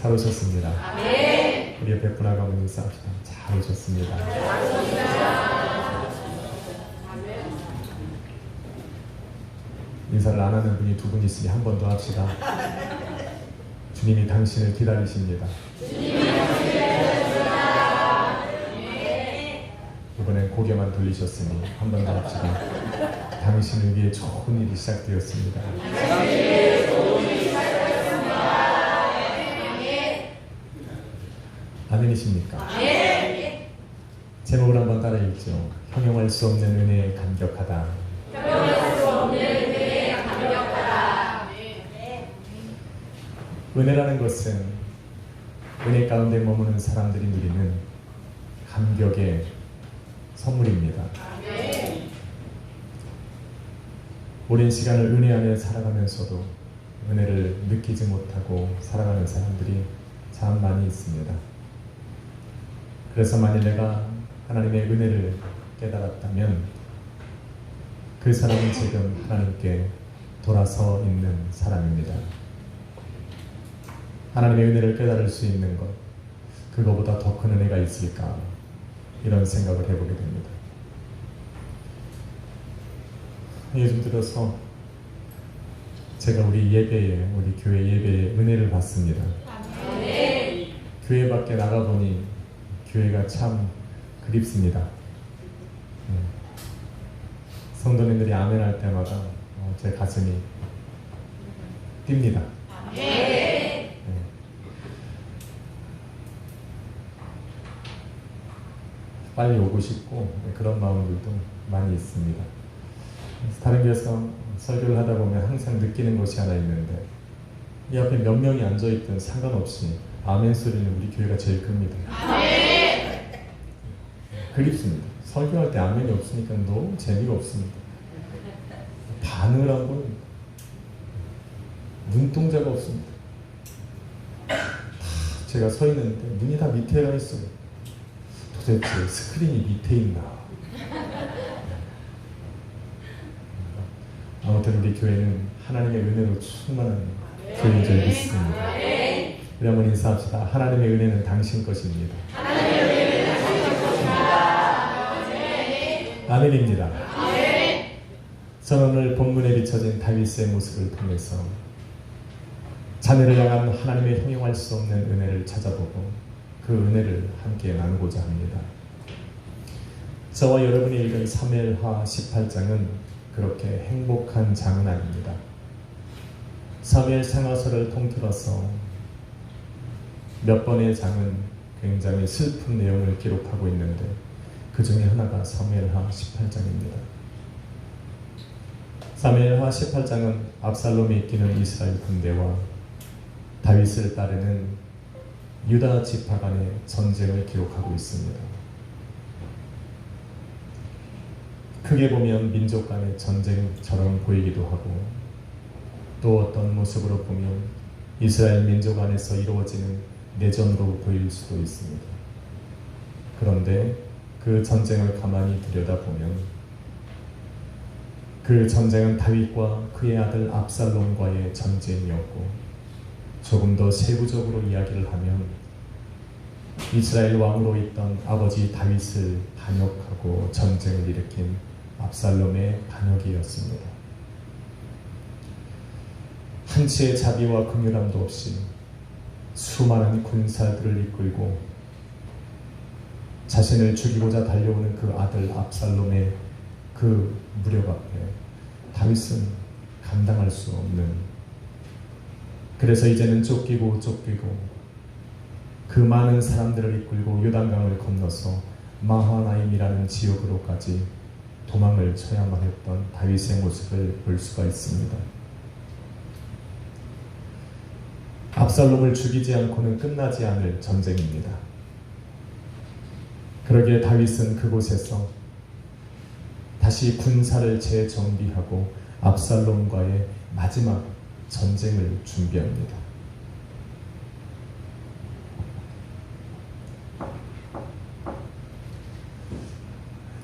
잘 오셨습니다. 아멘. 우리 옆에 분하고 한번 인사합시다. 잘 오셨습니다. 인사를 안 하는 분이 두 분 있으니 한 번 더 합시다. 주님이 당신을 기다리십니다. 이번엔 고개만 돌리셨으니 한 번 더 합시다. 당신을 위해 좋은 일이 시작되었습니다. 아멘이십니까? 제목을 한번 따라 읽죠. 형용할 수 없는 은혜에 감격하다. 은혜라는 것은 은혜 가운데 머무는 사람들이 누리는 감격의 선물입니다. 오랜 시간을 은혜 안에 살아가면서도 은혜를 느끼지 못하고 살아가는 사람들이 참 많이 있습니다. 그래서 만일 내가 하나님의 은혜를 깨달았다면 그 사람은 지금 하나님께 돌아서 있는 사람입니다. 하나님의 은혜를 깨달을 수 있는 것, 그거보다 더 큰 은혜가 있을까? 이런 생각을 해보게 됩니다. 요즘 들어서 제가 우리 예배에, 우리 교회 예배에 은혜를 받습니다. 교회 밖에 나가보니 교회가 참 그립습니다. 성도님들이 아멘할 때마다 제 가슴이 뜁니다. 빨리 오고 싶고 그런 마음들도 많이 있습니다. 다른 교회에서 설교를 하다 보면 항상 느끼는 것이 하나 있는데 이 앞에 몇 명이 앉아있든 상관없이 아멘 소리는 우리 교회가 제일 큽니다. 그립습니다. 설교할 때 아멘이 없으니까 너무 재미가 없습니다. 반응을 하고 눈동자가 없습니다. 제가 서 있는데 눈이 다 밑에 가 있어요. 도대체 스크린이 밑에 있나? 아무튼 우리 교회는 하나님의 은혜로 충만한 교회인 줄 믿습니다. 우리 한번 인사합시다. 하나님의 은혜는 당신 것입니다. 아멘입니다. 저는 오늘 본문에 비춰진 다윗의 모습을 통해서 자녀를 향한 하나님의 형용할 수 없는 은혜를 찾아보고 그 은혜를 함께 나누고자 합니다. 저와 여러분이 읽은 사무엘하 18장은 그렇게 행복한 장은 아닙니다. 사무엘 생활서를 통틀어서 몇 번의 장은 굉장히 슬픈 내용을 기록하고 있는데 그 중에 하나가 사무엘하 18장입니다. 사무엘하 18장은 압살롬이 이끄는 이스라엘 군대와 다윗을 따르는 유다 지파 간의 전쟁을 기록하고 있습니다. 크게 보면 민족 간의 전쟁처럼 보이기도 하고 또 어떤 모습으로 보면 이스라엘 민족 안에서 이루어지는 내전으로 보일 수도 있습니다. 그런데 그 전쟁을 가만히 들여다보면 그 전쟁은 다윗과 그의 아들 압살롬과의 전쟁이었고 조금 더 세부적으로 이야기를 하면 이스라엘 왕으로 있던 아버지 다윗을 반역하고 전쟁을 일으킨 압살롬의 반역이었습니다. 한치의 자비와 긍휼함도 없이 수많은 군사들을 이끌고 자신을 죽이고자 달려오는 그 아들 압살롬의 그 무력 앞에 다윗은 감당할 수 없는, 그래서 이제는 쫓기고 그 많은 사람들을 이끌고 요단강을 건너서 마하나임이라는 지역으로까지 도망을 쳐야만 했던 다윗의 모습을 볼 수가 있습니다. 압살롬을 죽이지 않고는 끝나지 않을 전쟁입니다. 그러기에 다윗은 그곳에서 다시 군사를 재정비하고 압살롬과의 마지막 전쟁을 준비합니다.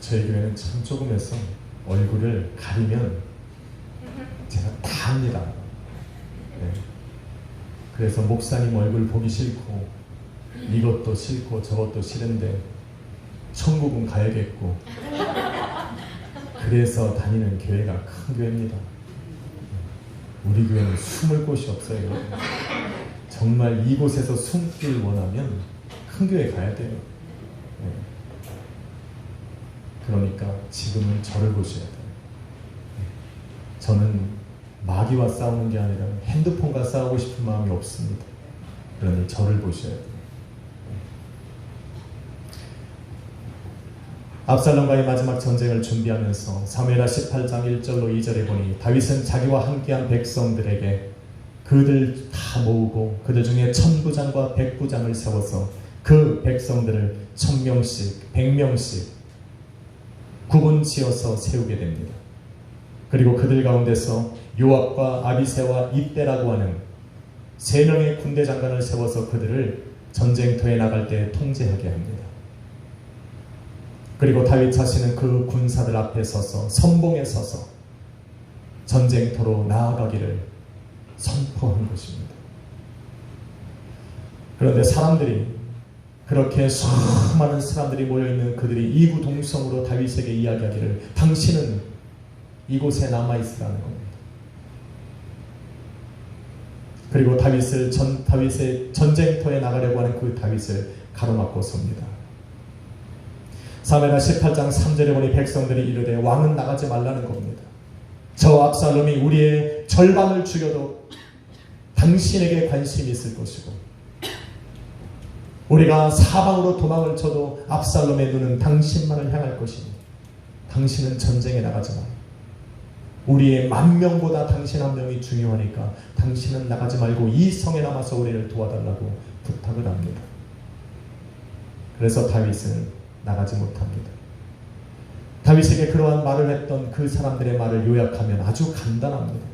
저희 교회는 참 조금해서 얼굴을 가리면 제가 다 합니다. 네. 그래서 목사님 얼굴 보기 싫고 이것도 싫고 저것도 싫은데 천국은 가야겠고 그래서 다니는 교회가 큰 교회입니다. 우리 교회는 숨을 곳이 없어요. 정말 이곳에서 숨길 원하면 큰 교회 가야 돼요. 그러니까 지금은 저를 보셔야 돼요. 저는 마귀와 싸우는 게 아니라 핸드폰과 싸우고 싶은 마음이 없습니다. 그러니 저를 보셔야 돼요. 압살롬과의 마지막 전쟁을 준비하면서 사무엘하 18장 1절로 2절에 보니 다윗은 자기와 함께한 백성들에게 그들 다 모으고 그들 중에 1000부장과 100부장을 세워서 그 백성들을 1000명씩 100명씩 구분지어서 세우게 됩니다. 그리고 그들 가운데서 요압과 아비새와 이때라고 하는 3명의 군대 장관을 세워서 그들을 전쟁터에 나갈 때 통제하게 합니다. 그리고 다윗 자신은 그 군사들 앞에 서서 선봉에 서서 전쟁터로 나아가기를 선포한 것입니다. 그런데 사람들이 그렇게 수많은 사람들이 모여있는 그들이 이구동성으로 다윗에게 이야기하기를 당신은 이곳에 남아있으라는 겁니다. 그리고 다윗의 전쟁터에 나가려고 하는 그 다윗을 가로막고 섭니다. 사무엘하 18장 3절에 보니 백성들이 이르되 왕은 나가지 말라는 겁니다. 저 압살롬이 우리의 절반을 죽여도 당신에게 관심이 있을 것이고 우리가 사방으로 도망을 쳐도 압살롬의 눈은 당신만을 향할 것이니 당신은 전쟁에 나가지 마. 우리의 10,000명보다 당신 한 명이 중요하니까 당신은 나가지 말고 이 성에 남아서 우리를 도와달라고 부탁을 합니다. 그래서 다윗은 나가지 못합니다. 다윗에게 그러한 말을 했던 그 사람들의 말을 요약하면 아주 간단합니다.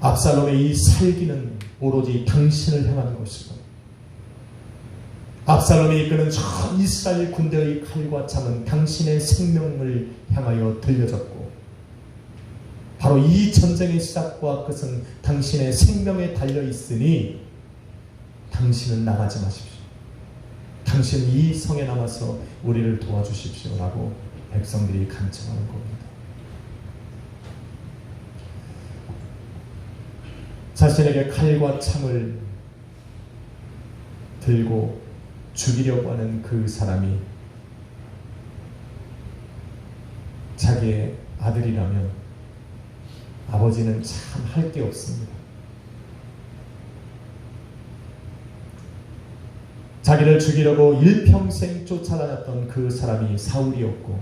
압살롬의 이 살기는 오로지 당신을 향한 것이고 압살롬이 이끄는 전 이스라엘 군대의 칼과 창은 당신의 생명을 향하여 들려졌고 바로 이 전쟁의 시작과 끝은 당신의 생명에 달려있으니 당신은 나가지 마십시오. 당신 이 성에 남아서 우리를 도와주십시오 라고 백성들이 간청하는 겁니다. 자신에게 칼과 창을 들고 죽이려고 하는 그 사람이 자기의 아들이라면 아버지는 참 할 게 없습니다. 자기를 죽이려고 일평생 쫓아다녔던 그 사람이 사울이었고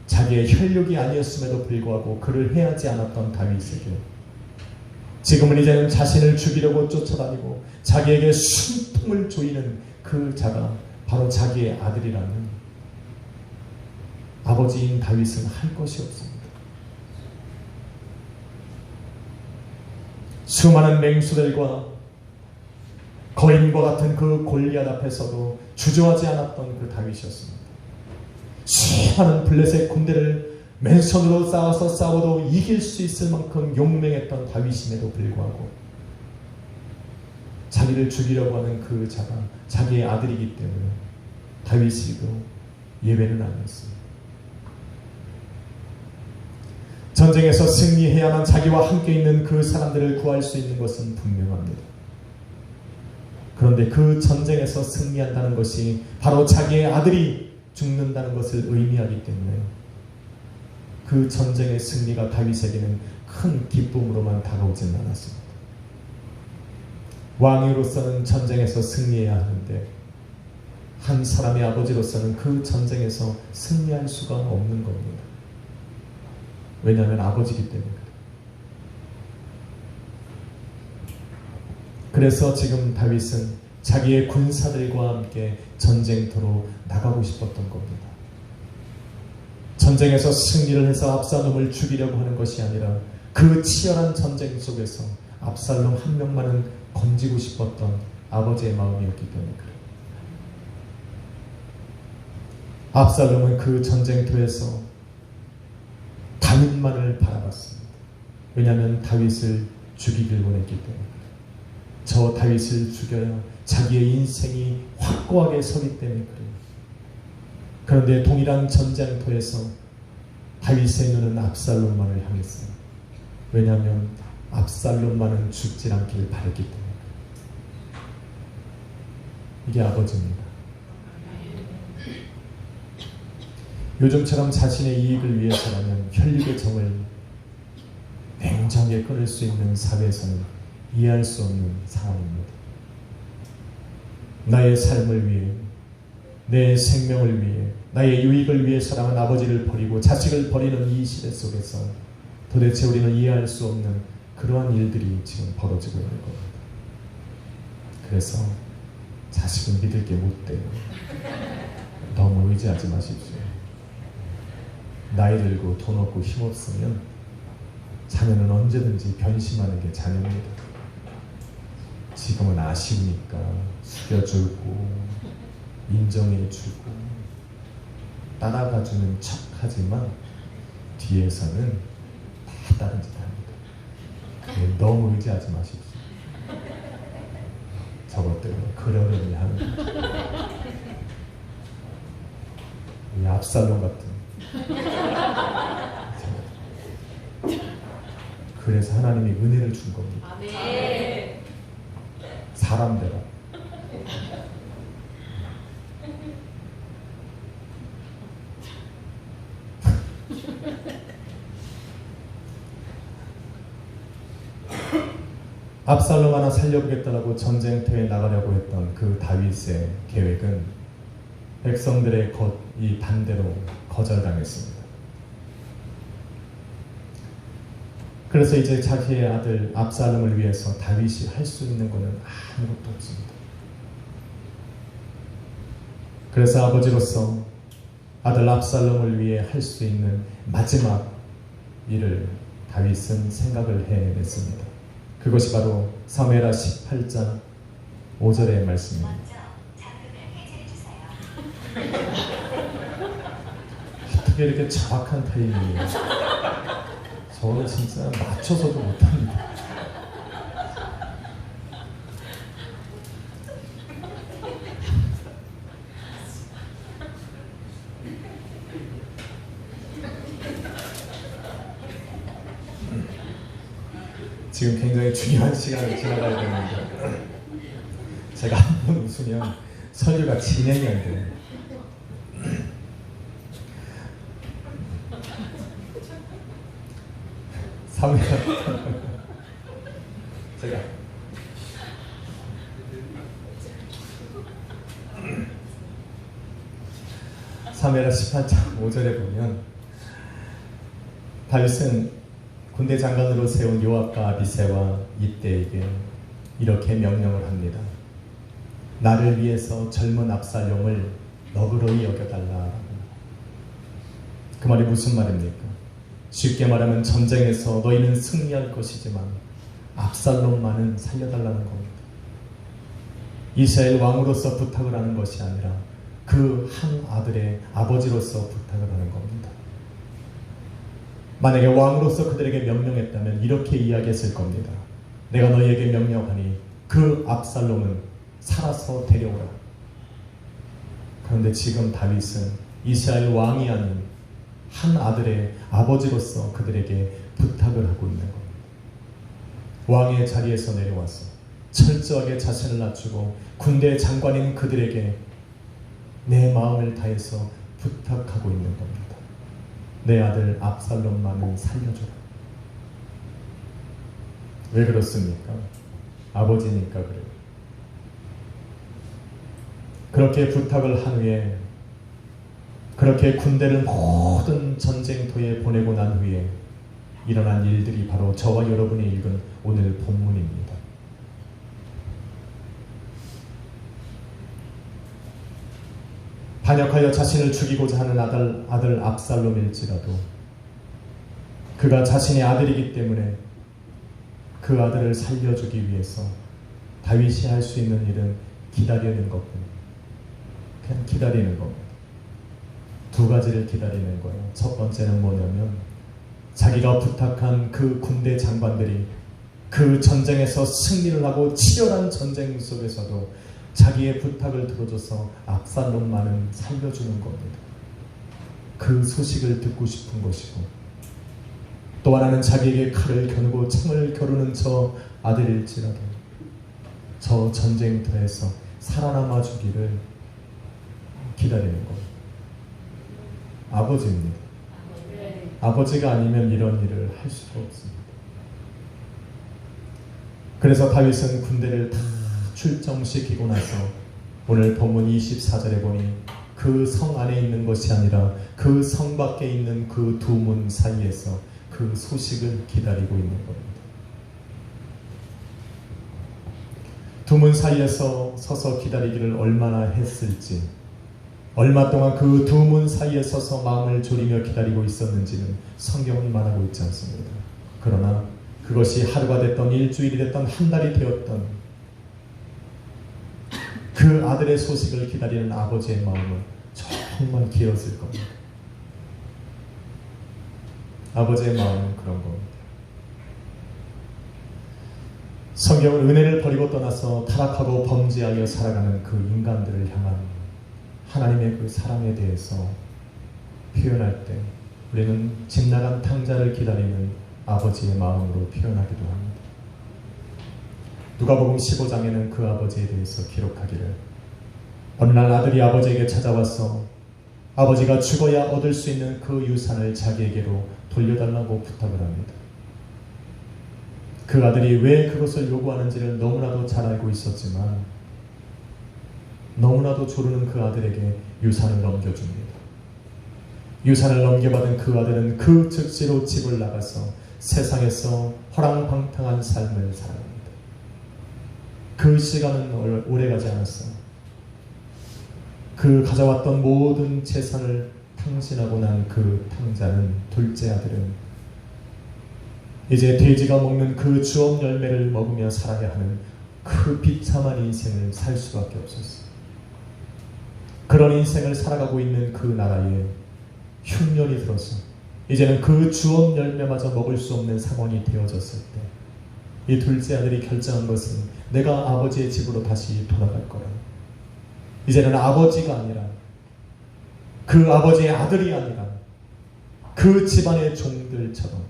자기의 혈육이 아니었음에도 불구하고 그를 해하지 않았던 다윗에게 지금은 이제는 자신을 죽이려고 쫓아다니고 자기에게 숨통을 조이는 그 자가 바로 자기의 아들이라면 아버지인 다윗은 할 것이 없습니다. 수많은 맹수들과 거인과 같은 그 골리앗 앞에서도 주저하지 않았던 그 다윗이었습니다. 수많은 블레셋 군대를 맨손으로 쌓아서 싸워도 이길 수 있을 만큼 용맹했던 다윗임에도 불구하고 자기를 죽이려고 하는 그 자가 자기의 아들이기 때문에 다윗이도 예외는 아니었습니다. 전쟁에서 승리해야만 자기와 함께 있는 그 사람들을 구할 수 있는 것은 분명합니다. 그런데 그 전쟁에서 승리한다는 것이 바로 자기의 아들이 죽는다는 것을 의미하기 때문에 그 전쟁의 승리가 다윗에게는 큰 기쁨으로만 다가오지는 않았습니다. 왕으로서는 전쟁에서 승리해야 하는데 한 사람의 아버지로서는 그 전쟁에서 승리할 수가 없는 겁니다. 왜냐하면 아버지이기 때문에. 그래서 지금 다윗은 자기의 군사들과 함께 전쟁터로 나가고 싶었던 겁니다. 전쟁에서 승리를 해서 압살롬을 죽이려고 하는 것이 아니라 그 치열한 전쟁 속에서 압살롬 한 명만은 건지고 싶었던 아버지의 마음이었기 때문에 그래요. 압살롬은 그 전쟁터에서 다윗만을 바라봤습니다. 왜냐하면 다윗을 죽이길 원했기 때문에. 저 다윗을 죽여야 자기의 인생이 확고하게 서기 때문에 그래요. 그런데 동일한 전쟁터에서 다윗의 눈은 압살롬만을 향했어요. 왜냐하면 압살롬만은 죽지 않길 바랬기 때문에. 이게 아버지입니다. 요즘처럼 자신의 이익을 위해서라면 혈육의 정을 냉정하게 끊을 수 있는 사회에서는 이해할 수 없는 상황입니다. 나의 삶을 위해, 내 생명을 위해, 나의 유익을 위해서라면 아버지를 버리고 자식을 버리는 이 시대 속에서 도대체 우리는 이해할 수 없는 그러한 일들이 지금 벌어지고 있는 겁니다. 그래서 자식은 믿을 게 못 돼요. 너무 의지하지 마십시오. 나이 들고 돈 없고 힘없으면 자녀는 언제든지 변심하는 게 자녀입니다. 지금은 아쉬우니까 숙여주고 인정해주고 따라가주는 척하지만 뒤에서는 다 다른 짓 합니다. 너무 의지하지 마십시오. 저것 때문에 그러려니 하는 이 압살롬 같은. 그래서 하나님이 은혜를 준 겁니다. 아멘. 사람대로. 압살롬 하나 살려보겠다라고 전쟁터에 나가려고 했던 그 다윗의 계획은 백성들의 이 반대로 거절당했습니다. 그래서 이제 자기의 아들 압살롬을 위해서 다윗이 할 수 있는 것은 아무것도 없습니다. 그래서 아버지로서 아들 압살롬을 위해 할 수 있는 마지막 일을 다윗은 생각을 해냈습니다. 그것이 바로 사무엘하 18장 5절의 말씀입니다. 어떻게 이렇게 정확한 타이밍이에요? 저는 진짜 맞춰서도 못합니다. 지금 굉장히 중요한 시간을 지나가야 되는데 제가 한 번 웃으면 설교가 진행이 안 돼요. 사무엘 제가 사무엘하 18장 5절에 보면 다윗은 군대 장관으로 세운 요압과 아비새와 이때에게 이렇게 명령을 합니다. 나를 위해서 젊은 압살롬을 너그러이 여겨달라. 그 말이 무슨 말입니까? 쉽게 말하면 전쟁에서 너희는 승리할 것이지만 압살롬만은 살려달라는 겁니다. 이스라엘 왕으로서 부탁을 하는 것이 아니라 그 한 아들의 아버지로서 부탁을 하는 겁니다. 만약에 왕으로서 그들에게 명령했다면 이렇게 이야기했을 겁니다. 내가 너희에게 명령하니 그 압살롬은 살아서 데려오라. 그런데 지금 다윗은 이스라엘 왕이 아닌 한 아들의 아버지로서 그들에게 부탁을 하고 있는 겁니다. 왕의 자리에서 내려와서 철저하게 자신을 낮추고 군대 장관인 그들에게 내 마음을 다해서 부탁하고 있는 겁니다. 내 아들 압살롬만은 살려줘라. 왜 그렇습니까? 아버지니까 그래요. 그렇게 부탁을 한 후에 그렇게 군대를 모든 전쟁터에 보내고 난 후에 일어난 일들이 바로 저와 여러분이 읽은 오늘 본문입니다. 반역하여 자신을 죽이고자 하는 아들 압살롬일지라도 그가 자신의 아들이기 때문에 그 아들을 살려주기 위해서 다윗이 할 수 있는 일은 기다리는 것뿐입니다. 그냥 기다리는 겁니다. 두 가지를 기다리는 거예요. 첫 번째는 뭐냐면 자기가 부탁한 그 군대 장관들이 그 전쟁에서 승리를 하고 치열한 전쟁 속에서도 자기의 부탁을 들어줘서 압살롬만은 살려주는 겁니다. 그 소식을 듣고 싶은 것이고, 또 하나는 자기에게 칼을 겨누고 창을 겨루는 저 아들일지라도 저 전쟁터에서 살아남아 주기를 기다리는 겁니다. 아버지입니다. 아버지가 아니면 이런 일을 할 수가 없습니다. 그래서 다윗은 군대를 다 출정시키고 나서 오늘 본문 24절에 보니 그 성 안에 있는 것이 아니라 그 성 밖에 있는 그 두 문 사이에서 그 소식을 기다리고 있는 겁니다. 두 문 사이에서 서서 기다리기를 얼마나 했을지, 얼마 동안 그 두 문 사이에 서서 마음을 졸이며 기다리고 있었는지는 성경은 말하고 있지 않습니다. 그러나 그것이 하루가 됐던 일주일이 됐던 한 달이 되었던 그 아들의 소식을 기다리는 아버지의 마음은 정말 길었을 겁니다. 아버지의 마음은 그런 겁니다. 성경은 은혜를 버리고 떠나서 타락하고 범죄하여 살아가는 그 인간들을 향한 하나님의 그 사랑에 대해서 표현할 때 우리는 집 나간 탕자를 기다리는 아버지의 마음으로 표현하기도 합니다. 누가복음 15장에는 그 아버지에 대해서 기록하기를, 어느 날 아들이 아버지에게 찾아와서 아버지가 죽어야 얻을 수 있는 그 유산을 자기에게로 돌려달라고 부탁을 합니다. 그 아들이 왜 그것을 요구하는지를 너무나도 잘 알고 있었지만 너무나도 조르는 그 아들에게 유산을 넘겨줍니다. 유산을 넘겨받은 그 아들은 그 즉시로 집을 나가서 세상에서 허랑방탕한 삶을 살아갑니다. 그 시간은 오래가지 않았어요. 그 가져왔던 모든 재산을 탕진하고 난 그 탕자는, 둘째 아들은 이제 돼지가 먹는 그 주업 열매를 먹으며 살아야 하는 그 비참한 인생을 살 수밖에 없었어요. 그런 인생을 살아가고 있는 그 나라에 흉년이 들어서 이제는 그 주업 열매마저 먹을 수 없는 상황이 되어졌을 때 이 둘째 아들이 결정한 것은 내가 아버지의 집으로 다시 돌아갈 거라. 이제는 아버지가 아니라, 그 아버지의 아들이 아니라 그 집안의 종들처럼,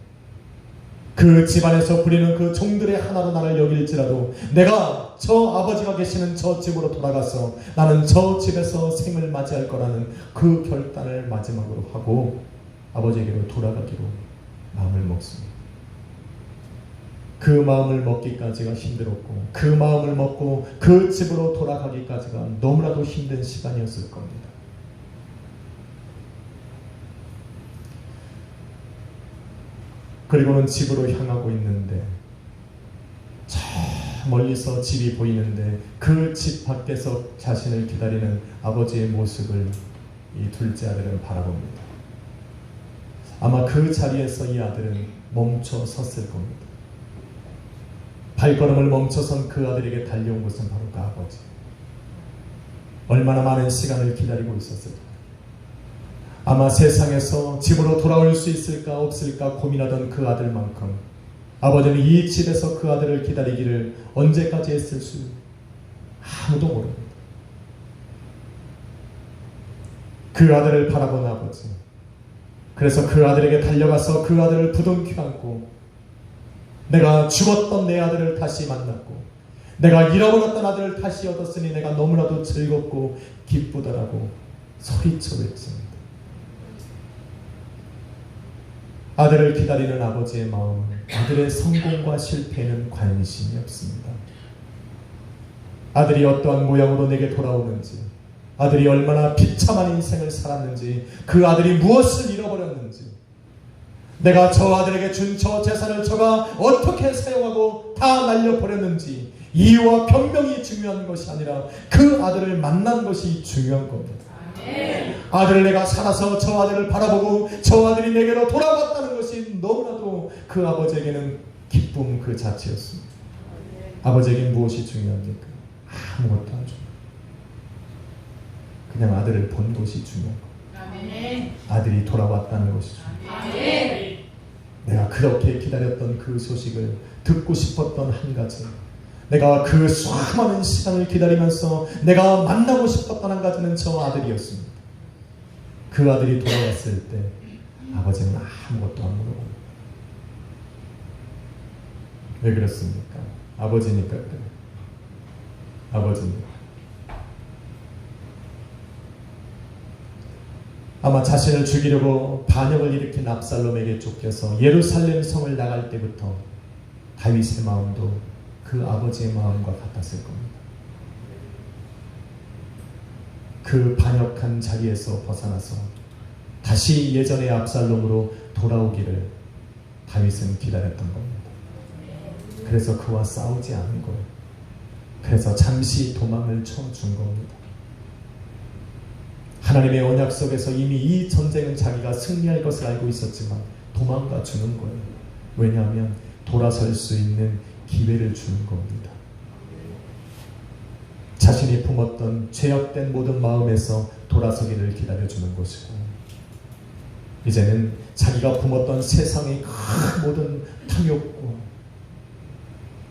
그 집안에서 부리는 그 종들의 하나로 나를 여길지라도 내가 저 아버지가 계시는 저 집으로 돌아가서 나는 저 집에서 생을 맞이할 거라는 그 결단을 마지막으로 하고 아버지에게로 돌아가기로 마음을 먹습니다. 그 마음을 먹기까지가 힘들었고, 그 마음을 먹고 그 집으로 돌아가기까지가 너무나도 힘든 시간이었을 겁니다. 그리고는 집으로 향하고 있는데 저 멀리서 집이 보이는데 그 집 밖에서 자신을 기다리는 아버지의 모습을 이 둘째 아들은 바라봅니다. 아마 그 자리에서 이 아들은 멈춰 섰을 겁니다. 발걸음을 멈춰선 그 아들에게 달려온 것은 바로 그 아버지. 얼마나 많은 시간을 기다리고 있었을까. 아마 세상에서 집으로 돌아올 수 있을까 없을까 고민하던 그 아들만큼 아버지는 이 집에서 그 아들을 기다리기를 언제까지 했을 수 아무도 모릅니다. 그 아들을 바라본 아버지. 그래서 그 아들에게 달려가서 그 아들을 부둥켜 안고 내가 죽었던 내 아들을 다시 만났고 내가 잃어버렸던 아들을 다시 얻었으니 내가 너무나도 즐겁고 기쁘다라고 소리쳐 외칩니다. 아들을 기다리는 아버지의 마음은 아들의 성공과 실패에는 관심이 없습니다. 아들이 어떠한 모양으로 내게 돌아오는지, 아들이 얼마나 비참한 인생을 살았는지, 그 아들이 무엇을 잃어버렸는지, 내가 저 아들에게 준 저 재산을 저가 어떻게 사용하고 다 날려버렸는지 이유와 변명이 중요한 것이 아니라 그 아들을 만난 것이 중요한 겁니다. 아들을 내가 살아서 저 아들을 바라보고 저 아들이 내게로 돌아왔다는 것이 너무나도 그 아버지에게는 기쁨 그 자체였습니다. 아버지에게 무엇이 중요합니까? 아무것도 안 중요해요. 그냥 아들을 본 것이 중요한 거예요. 아들이 돌아왔다는 것이 중요해요. 내가 그렇게 기다렸던 그 소식을 듣고 싶었던 한 가지, 내가 그 수많은 시간을 기다리면서 내가 만나고 싶었던 한 가지는 저 아들이었습니다. 그 아들이 돌아왔을 때 아버지는 아무것도 안 물어봅니다. 왜 그렇습니까? 아버지니까 그래요. 아버지니까. 아마 자신을 죽이려고 반역을 일으킨 압살롬에게 쫓겨서 예루살렘 성을 나갈 때부터 다윗의 마음도 그 아버지의 마음과 같았을 겁니다. 그 반역한 자리에서 벗어나서 다시 예전의 압살롬으로 돌아오기를 다윗은 기다렸던 겁니다. 그래서 그와 싸우지 않은 거예요. 그래서 잠시 도망을 쳐준 겁니다. 하나님의 언약 속에서 이미 이 전쟁은 자기가 승리할 것을 알고 있었지만 도망가 주는 거예요. 왜냐하면 돌아설 수 있는 기회를 주는 겁니다. 자신이 품었던 죄악된 모든 마음에서 돌아서기를 기다려주는 것이고, 이제는 자기가 품었던 세상의 큰 모든 탐욕과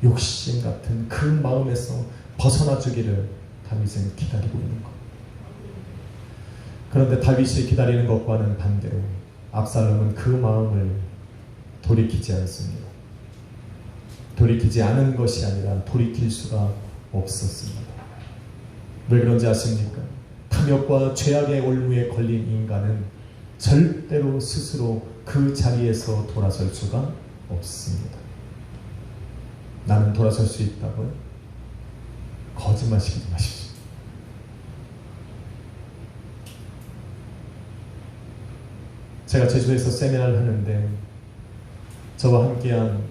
욕심 같은 그 마음에서 벗어나 주기를 다윗은 기다리고 있는 것. 그런데 다윗이 기다리는 것과는 반대로 압살롬은 그 마음을 돌이키지 않습니다. 돌이키지 않은 것이 아니라 돌이킬 수가 없었습니다. 왜 그런지 아십니까? 탐욕과 죄악의 올무에 걸린 인간은 절대로 스스로 그 자리에서 돌아설 수가 없습니다. 나는 돌아설 수 있다고요? 거짓말시키지 마십시오. 제가 제주도에서 세미나를 하는데 저와 함께한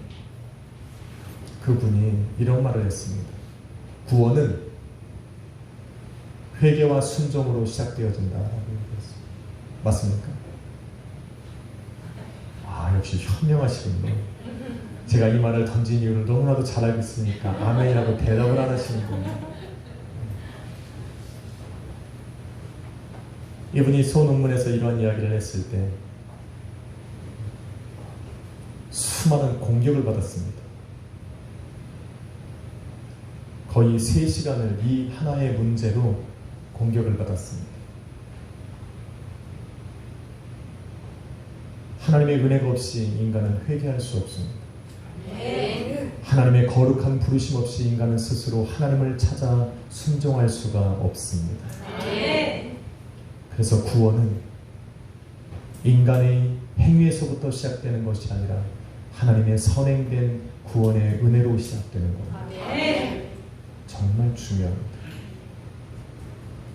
그분이 이런 말을 했습니다. 구원은 회개와 순종으로 시작되어진다라고 얘기했습니다. 맞습니까? 아, 역시 현명하시군요. 제가 이 말을 던진 이유를 너무나도 잘 알고 있으니까 아멘이라고 대답을 안 하시는군요. 이분이 소논문에서 이러한 이야기를 했을 때 수많은 공격을 받았습니다. 거의 3시간을 이 하나의 문제로 공격을 받았습니다. 하나님의 은혜가 없이 인간은 회개할 수 없습니다. 하나님의 거룩한 부르심 없이 인간은 스스로 하나님을 찾아 순종할 수가 없습니다. 그래서 구원은 인간의 행위에서부터 시작되는 것이 아니라 하나님의 선행된 구원의 은혜로 시작되는 겁니다. 정말 중요합니다.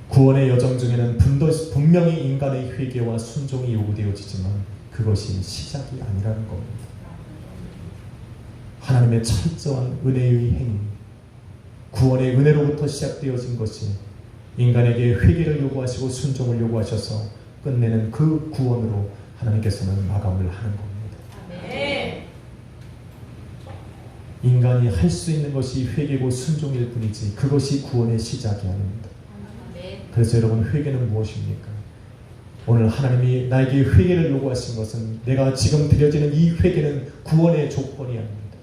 구원의 여정 중에는 분명히 인간의 회개와 순종이 요구되어지지만 그것이 시작이 아니라는 겁니다. 하나님의 철저한 은혜의 행위, 구원의 은혜로부터 시작되어진 것이 인간에게 회개를 요구하시고 순종을 요구하셔서 끝내는 그 구원으로 하나님께서는 마감을 하는 겁니다. 인간이 할 수 있는 것이 회개고 순종일 뿐이지 그것이 구원의 시작이 아닙니다. 그래서 여러분, 회개는 무엇입니까? 오늘 하나님이 나에게 회개를 요구하신 것은 내가 지금 드려지는 이 회개는 구원의 조건이 아닙니다.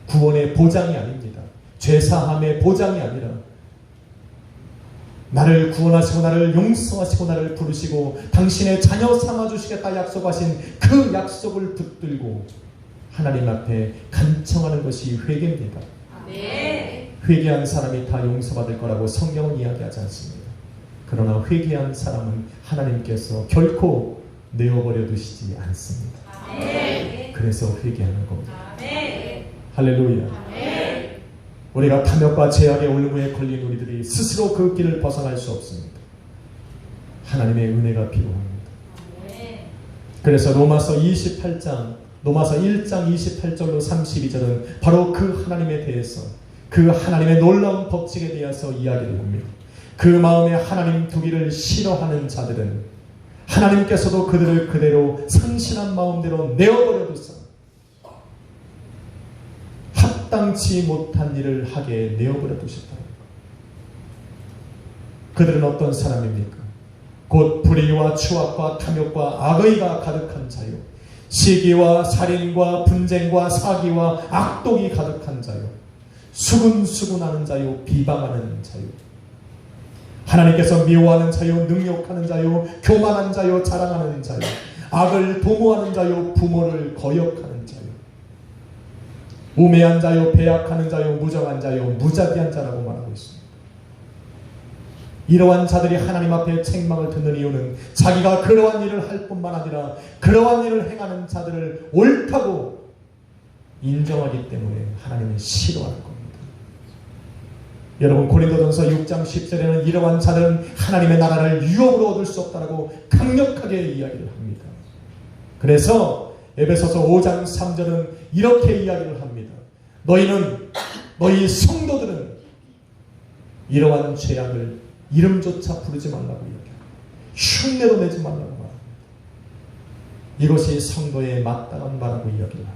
구원의 보장이 아닙니다. 죄사함의 보장이 아니라 나를 구원하시고 나를 용서하시고 나를 부르시고 당신의 자녀 삼아주시겠다 약속하신 그 약속을 붙들고 하나님 앞에 간청하는 것이 회개입니다. 회개한 사람이 다 용서받을 거라고 성경은 이야기하지 않습니다. 그러나 회개한 사람은 하나님께서 결코 내어버려 두시지 않습니다. 그래서 회개하는 겁니다. 할렐루야. 우리가 탐욕과 죄악의 올무에 걸린 우리들이 스스로 그 길을 벗어날 수 없습니다. 하나님의 은혜가 필요합니다. 그래서 로마서 1장 28절로 32절은 바로 그 하나님에 대해서, 그 하나님의 놀라운 법칙에 대해서 이야기를 합니다. 그 마음에 하나님 두기를 싫어하는 자들은 하나님께서도 그들을 그대로 상실한 마음대로 내어버려 두사 합당치 못한 일을 하게 내어버려 두셨다. 그들은 어떤 사람입니까? 곧 불의와 추악과 탐욕과 악의가 가득한 자요, 시기와 살인과 분쟁과 사기와 악독이 가득한 자요, 수군수군하는 자요, 비방하는 자요, 하나님께서 미워하는 자요, 능욕하는 자요, 교만한 자요, 자랑하는 자요, 악을 도모하는 자요, 부모를 거역하는 자요, 우매한 자요, 배약하는 자요, 무정한 자요, 무자비한 자라고 말하고 있습니다. 이러한 자들이 하나님 앞에 책망을 듣는 이유는 자기가 그러한 일을 할 뿐만 아니라 그러한 일을 행하는 자들을 옳다고 인정하기 때문에 하나님은 싫어하는 겁니다. 여러분, 고린도전서 6장 10절에는 이러한 자들은 하나님의 나라를 유업으로 얻을 수 없다라고 강력하게 이야기를 합니다. 그래서 에베소서 5장 3절은 이렇게 이야기를 합니다. 너희 성도들은 이러한 죄악을 이름조차 부르지 말라고 이야기합니다. 흉내도 내지 말라고 말합니다. 이것이 성도의 마땅한 바라고 이야기를 합니다.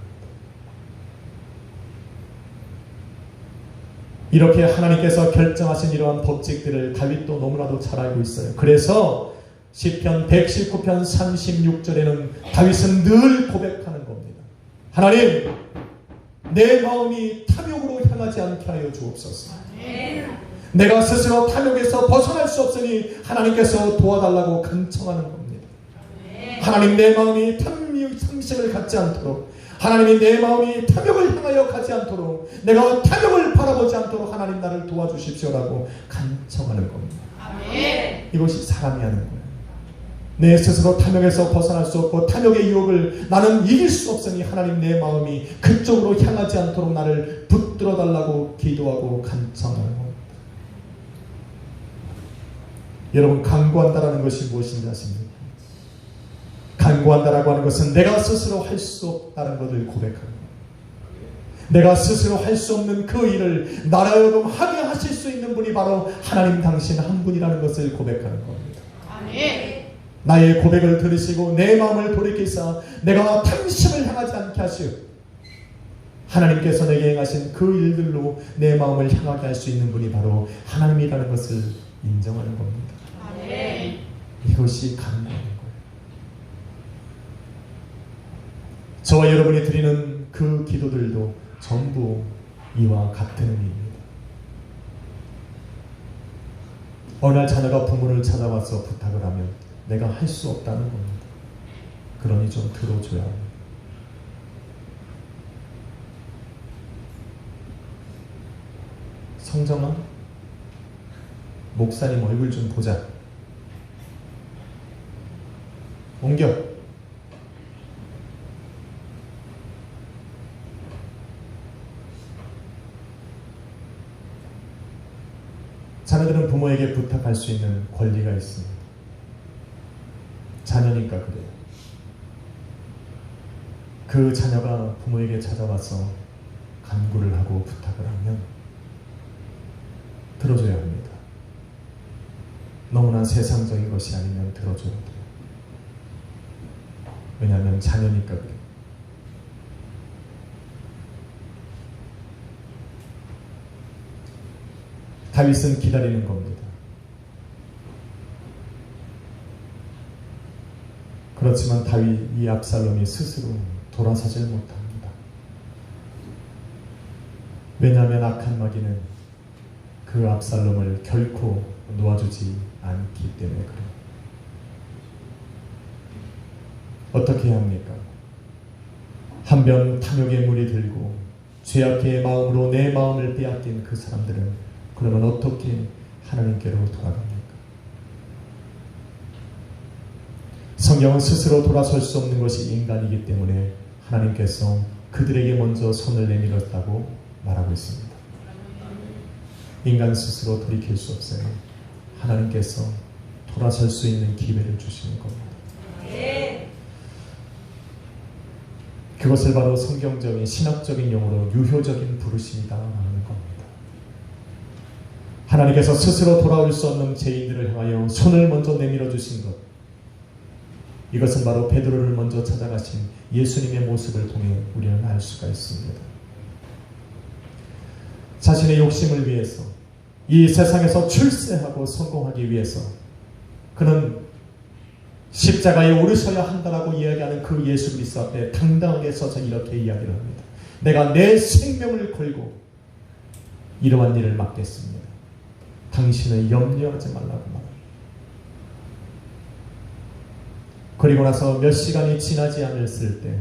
이렇게 하나님께서 결정하신 이러한 법칙들을 다윗도 너무나도 잘 알고 있어요. 그래서 시편 119편 36절에는 다윗은 늘 고백하는 겁니다. 하나님, 내 마음이 탐욕으로 향하지 않게 하여 주옵소서. 내가 스스로 탐욕에서 벗어날 수 없으니 하나님께서 도와달라고 간청하는 겁니다. 하나님, 내 마음이 탐심을 갖지 않도록, 하나님이 내 마음이 탐욕을 향하여 가지 않도록, 내가 탐욕을 바라보지 않도록 하나님 나를 도와주십시오라고 간청하는 겁니다. 이것이 사람이 하는 거예요. 내 스스로 탐욕에서 벗어날 수 없고 탐욕의 유혹을 나는 이길 수 없으니 하나님, 내 마음이 그쪽으로 향하지 않도록 나를 붙들어 달라고 기도하고 간청하는 겁니다. 여러분, 간구한다라는 것이 무엇인지 아십니까? 간구한다라고 하는 것은 내가 스스로 할 수 없다는 것을 고백하는 겁니다. 내가 스스로 할 수 없는 그 일을 나라여금 하게 하실 수 있는 분이 바로 하나님 당신 한 분이라는 것을 고백하는 겁니다. 나의 고백을 들으시고 내 마음을 돌이키사 내가 탐심을 향하지 않게 하시오. 하나님께서 내게 행하신 그 일들로 내 마음을 향하게 할 수 있는 분이 바로 하나님이라는 것을 인정하는 겁니다. 이것이 간구하는 거예요. 저와 여러분이 드리는 그 기도들도 전부 이와 같은 의미입니다. 어느 날 자녀가 부모를 찾아와서 부탁을 하면 내가 할 수 없다는 겁니다. 그러니 좀 들어줘야 합니다. 성정아, 목사님 얼굴 좀 보자. 옮겨. 자녀들은 부모에게 부탁할 수 있는 권리가 있습니다. 자녀니까 그래요. 그 자녀가 부모에게 찾아와서 간구를 하고 부탁을 하면 들어줘야 합니다. 너무나 세상적인 것이 아니면 들어줘야 돼요. 왜냐하면 자녀니까 그래요. 다윗은 기다리는 겁니다. 그렇지만 이 압살롬이 스스로 돌아서질 못합니다. 왜냐하면 악한 마귀는 그 압살롬을 결코 놓아주지 않기 때문에 그래요. 어떻게 해야 합니까? 한편 탐욕의 물이 들고 죄악의 마음으로 내 마음을 빼앗긴 그 사람들은 그러면 어떻게 하나님께로 돌아갑니까? 성경은 스스로 돌아설 수 없는 것이 인간이기 때문에 하나님께서 그들에게 먼저 손을 내밀었다고 말하고 있습니다. 인간 스스로 돌이킬 수 없어요. 하나님께서 돌아설 수 있는 기회를 주시는 겁니다. 그것을 바로 성경적인 신학적인 용어로 유효적인 부르심이다 하는 겁니다. 하나님께서 스스로 돌아올 수 없는 죄인들을 향하여 손을 먼저 내밀어 주신 것, 이것은 바로 베드로를 먼저 찾아가신 예수님의 모습을 통해 우리는 알 수가 있습니다. 자신의 욕심을 위해서, 이 세상에서 출세하고 성공하기 위해서 그는 십자가에 오르셔야 한다라고 이야기하는 그 예수 그리스도 앞에 당당하게 서서 이렇게 이야기를 합니다. 내가 내 생명을 걸고 이러한 일을 맡겠습니다. 당신은 염려하지 말라고 말합니다. 그리고 나서 몇 시간이 지나지 않았을 때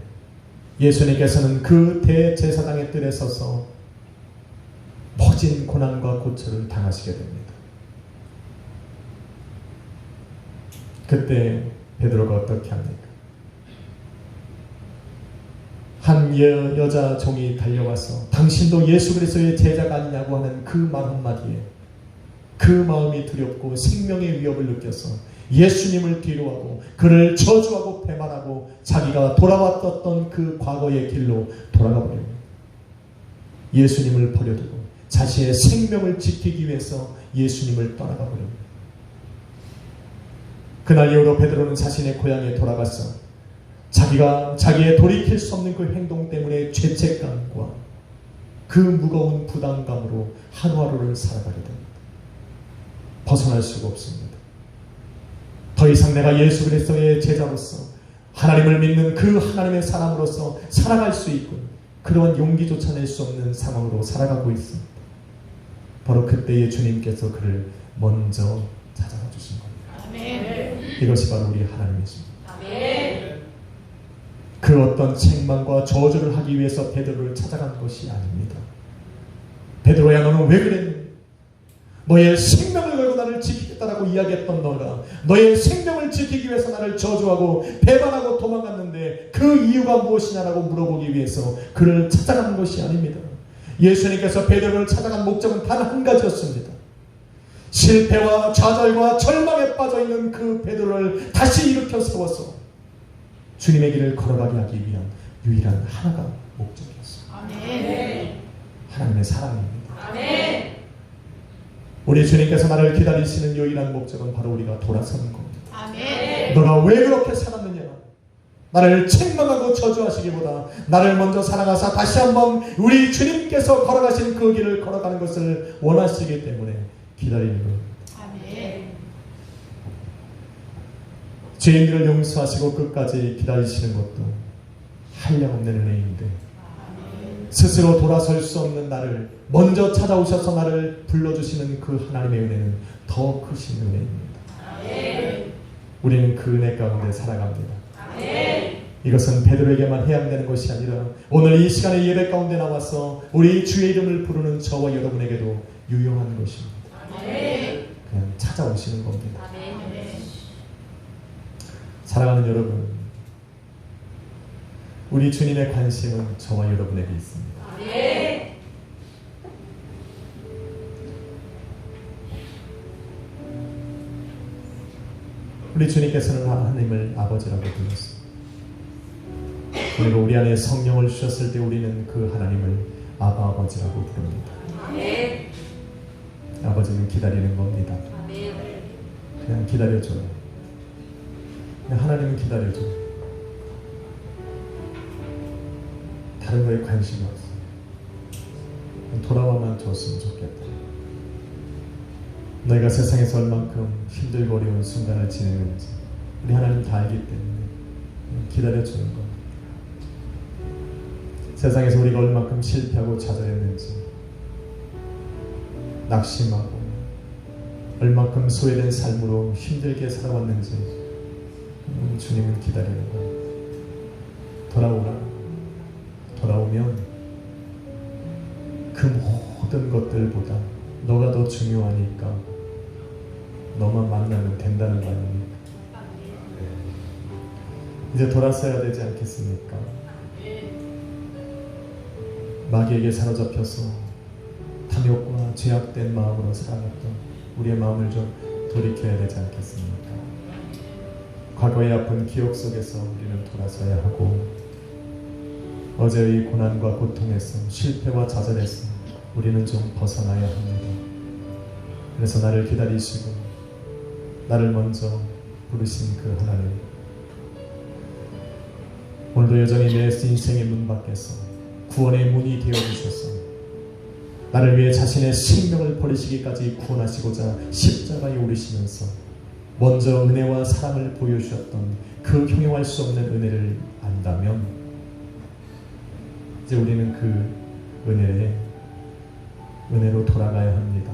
예수님께서는 그 대제사장의 뜰에 서서 모진 고난과 고초를 당하시게 됩니다. 그때 베드로가 어떻게 합니까? 한 여자 종이 달려와서 당신도 예수 그리스도의 제자가 아니냐고 하는 그 말 한마디에 그 마음이 두렵고 생명의 위협을 느껴서 예수님을 뒤로하고 그를 저주하고 배반하고 자기가 돌아왔던 그 과거의 길로 돌아가 버립니다. 예수님을 버려두고 자신의 생명을 지키기 위해서 예수님을 떠나가 버립니다. 그날 이후로 베드로는 자신의 고향에 돌아가서 자기의 돌이킬 수 없는 그 행동 때문에 죄책감과 그 무거운 부담감으로 하루하루를 살아가게 됩니다. 벗어날 수가 없습니다. 더 이상 내가 예수 그리스도의 제자로서 하나님을 믿는 그 하나님의 사람으로서 살아갈 수 있고 그러한 용기조차 낼 수 없는 상황으로 살아가고 있습니다. 바로 그때에 주님께서 그를 먼저 찾아가 주신 겁니다. 아멘. 이것이 바로 우리 하나님이십니다. 아멘. 그 어떤 책망과 저주를 하기 위해서 베드로를 찾아간 것이 아닙니다. 베드로야 너는 왜 그랬니? 너의 생명을 걸고 나를 지키겠다라고 이야기했던 너가 너의 생명을 지키기 위해서 나를 저주하고 배반하고 도망갔는데 그 이유가 무엇이냐라고 물어보기 위해서 그를 찾아간 것이 아닙니다. 예수님께서 베드로를 찾아간 목적은 단 한 가지였습니다. 실패와 좌절과 절망에 빠져있는 그 베드로를 다시 일으켜 세워서 주님의 길을 걸어가게 하기 위한 유일한 하나가 목적이었습니다. 아멘. 하나님의 사랑입니다. 아멘. 우리 주님께서 나를 기다리시는 유일한 목적은 바로 우리가 돌아서는 겁니다. 아멘. 너가 왜 그렇게 살았느냐? 나를 책망하고 저주하시기보다 나를 먼저 사랑하사 다시 한번 우리 주님께서 걸어가신 그 길을 걸어가는 것을 원하시기 때문에 기다리는 겁니다. 아멘. 죄인들을 용서하시고 끝까지 기다리시는 것도 한량없는 은혜인데 스스로 돌아설 수 없는 나를 먼저 찾아오셔서 나를 불러주시는 그 하나님의 은혜는 더 크신 은혜입니다. 아멘. 우리는 그 은혜 가운데 살아갑니다. 아멘. 이것은 베드로에게만 해당되는 것이 아니라 오늘 이 시간에 예배 가운데 나와서 우리 주의 이름을 부르는 저와 여러분에게도 유용한 것입니다. 아멘. 그냥 찾아오시는 겁니다. 아멘. 사랑하는 여러분, 우리 주님의 관심은 저와 여러분에게 있습니다. 아멘. 우리 주님께서는 하나님을 아버지라고 불렀습니다. 그리고 우리 안에 성령을 주셨을 때 우리는 그 하나님을 아바 아버지라고 부릅니다. 아멘. 아버지는 기다리는 겁니다. 아멘. 그냥 기다려줘요. 그냥 하나님은 기다려줘요. 다른 거에 관심이 없어요. 돌아와만 줬으면 좋겠다. 너희가 세상에서 얼만큼 힘들고 어려운 순간을 지내는지 우리 하나님 다 알기 때문에 기다려주는 겁니다. 세상에서 우리가 얼만큼 실패하고 좌절했는지 낙심하고 얼만큼 소외된 삶으로 힘들게 살아왔는지 주님은 기다리는 거예요. 돌아오라. 돌아오면 그 모든 것들보다 너가 더 중요하니까 너만 만나면 된다는 거 아닙니까? 이제 돌아서야 되지 않겠습니까? 마귀에게 사로잡혀서 탐욕과 죄악된 마음으로 살아갔던 우리의 마음을 좀 돌이켜야 되지 않겠습니까? 과거의 아픈 기억 속에서 우리는 돌아서야 하고 어제의 고난과 고통에서 실패와 좌절에서 우리는 좀 벗어나야 합니다. 그래서 나를 기다리시고 나를 먼저 부르신 그 하나님, 오늘도 여전히 내 인생의 문 밖에서 구원의 문이 되어주셔서 나를 위해 자신의 생명을 버리시기까지 구원하시고자 십자가에 오르시면서 먼저 은혜와 사랑을 보여주셨던 그 형용할 수 없는 은혜를 안다면 이제 우리는 그 은혜로 돌아가야 합니다.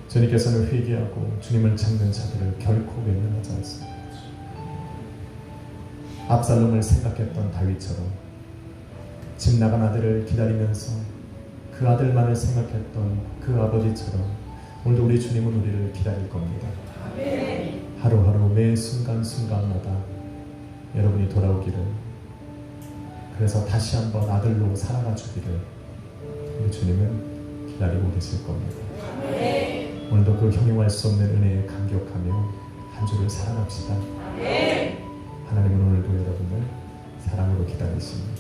주님께서는 회개하고 주님을 찾는 자들을 결코 외면하지 않습니다. 압살롬을 생각했던 다윗처럼 집 나간 아들을 기다리면서 그 아들만을 생각했던 그 아버지처럼 오늘도 우리 주님은 우리를 기다릴 겁니다. 하루하루 매 순간순간마다 여러분이 돌아오기를, 그래서 다시 한번 아들로 살아가 주기를 우리 주님은 기다리고 계실 겁니다. 오늘도 그 형용할 수 없는 은혜에 감격하며 한 주를 살아갑시다. 하나님은 오늘도 여러분을 사랑으로 기다리십니다.